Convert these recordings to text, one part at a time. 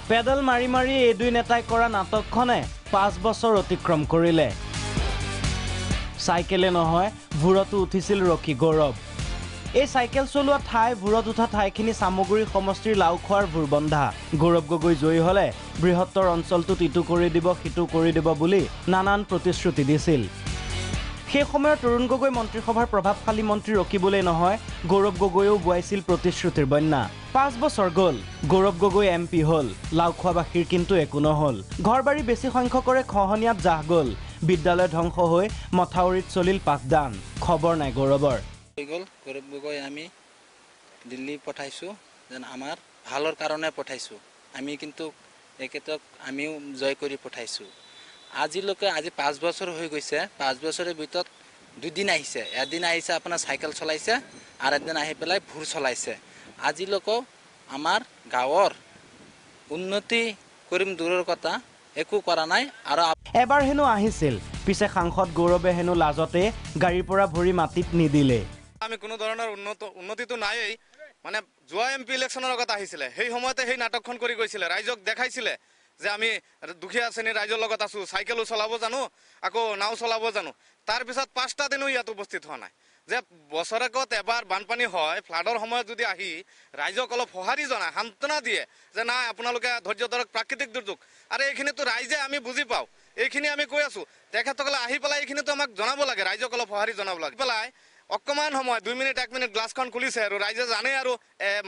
Pedal মাৰি মাৰি এই দুই নেতাই কৰা নাটকখনে 5 বছৰ অতিক্ৰম কৰিলে। চাইকেলে নহয় ভূৰতো উঠিছিল ৰকি গৌৰৱ। এই চাইকেল চলোৱা ঠাই ভূৰত উঠা ঠাইখিনি সামগুৰি সমষ্টিৰ লাউখোৱাৰ ভূৰবন্ধা। গৌৰৱ গগৈ জয়ী হলে বৃহত্তৰ অঞ্চলটোত ইটো কৰি দিব সিটো কৰি দিব বুলি নানান প্ৰতিশ্ৰুতি দিছিল। সেই সময়ত তৰুণ গগৈ মন্ত্ৰীসভাৰ প্ৰভাৱশালী মন্ত্ৰী ৰকিবলৈ নহয় গৌৰৱ গগৈও বুৱাইছিল প্ৰতিশ্ৰুতিৰ বন্যা। 5 বছৰ গ'ল, গৌৰৱ গগৈ MP হ'ল, লাউখোৱাবাসীৰ কিন্তু একো নহ'ল। ঘৰবাৰী বেছি সংখ্যকৰে খহনীয়াত জাহ গ'ল, বিদ্যালয় ধ্বংস হৈ মথাউৰিত চলিল পাঠদান। খবৰ নাই গৌৰৱৰ। গৌৰৱ গগৈ আমি দিল্লী পঠাইছোঁ, যেন আমাৰ ভালৰ কাৰণে পঠাইছোঁ। আমি কিন্তু এখেতক আমিও জয় কৰি পঠাইছোঁ। আজিলৈকে আজি 5 বছৰ হৈ গৈছে। 5 বছৰৰ ভিতৰত 2 দিন আহিছে। এদিন আহিছে আপোনাৰ চাইকেল চলাইছে আৰু এদিন আহি পেলাই ভূৰ চলাইছে। আজিলৈকে আমাৰ গাঁৱৰ উন্নতি কৰিম দূৰৰ কথা একো কৰা নাই। আৰু এবাৰ হেনো আহিছিল, পিছে সাংসদ গৌৰৱে হেনো লাজতে গাড়ীৰ পৰা ভৰি মাটিত নিদিলে। আমি কোনো ধৰণৰ উন্নতিটো নাইয়েই। মানে যোৱা MP ইলেকশ্যনৰ লগত আহিছিলে, সেই সময়তে সেই নাটকখন কৰি গৈছিলে, ৰাইজক দেখাইছিলে যে আমি দুখীয়া শ্ৰেণীৰ ৰাইজৰ লগত আছোঁ, চাইকেলো চলাব জানো, আকৌ নাও চলাব জানো। তাৰপিছত 5টা দিনো ইয়াত উপস্থিত হোৱা নাই। যে বছৰেকত এবাৰ বানপানী হয়, ফ্লাডৰ সময়ত যদি আহি ৰাইজক অলপ সঁহাৰি জনায়, সান্তনা দিয়ে যে নাই আপোনালোকে ধৈৰ্য ধৰক, প্ৰাকৃতিক দুৰ্যোগ। আৰু এইখিনিতো ৰাইজে আমি বুজি পাওঁ, এইখিনি আমি কৈ আছোঁ। তেখেতসকলে আহি পেলাই এইখিনিতো আমাক জনাব লাগে, ৰাইজক অলপ সঁহাৰি জনাব লাগে। পেলাই অকণমান সময় 2 মিনিট 1 মিনিট গ্লাছখন খুলিছে আৰু ৰাইজে জানে আৰু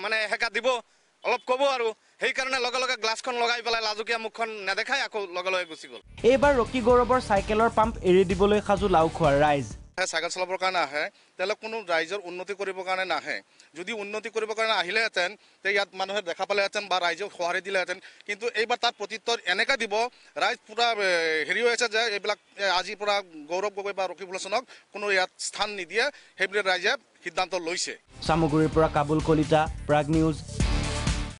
মানে হেঁকা দিব, অলপ ক'ব আৰু সেইকাৰণে লগে লগে গ্লাছখন লগাই পেলাই লাজুকীয়া মুখখন নেদেখাই আকৌ লগে লগে গুচি গ'ল। এইবাৰ ৰকি গৌৰৱৰ চাইকেলৰ পাম্প এৰি দিবলৈ সাজু লাউখোৱাৰ ৰাইজ। চাইকেল চলাবৰ কাৰণে আহে, তেওঁলোক কোনো ৰাইজৰ উন্নতি কৰিবৰ কাৰণে নাহে। যদি উন্নতি কৰিবৰ কাৰণে আহিলেহেঁতেন তে ইয়াত মানুহে দেখা পালেহেঁতেন বা ৰাইজক সঁহাৰি দিলেহেঁতেন। কিন্তু এইবাৰ তাত প্ৰত্যুত্তৰ এনেকৈ দিব, ৰাইজ পূৰা হেৰি হৈ আছে যে এইবিলাক আজিৰ পৰা গৌৰৱ গগৈ বা ৰকি ফুলচনক কোনো ইয়াত স্থান নিদিয়ে, সেইবুলি ৰাইজে সিদ্ধান্ত লৈছে। সামগুৰিৰ পৰা কাবুল কলিতা, প্ৰাগ নিউজ।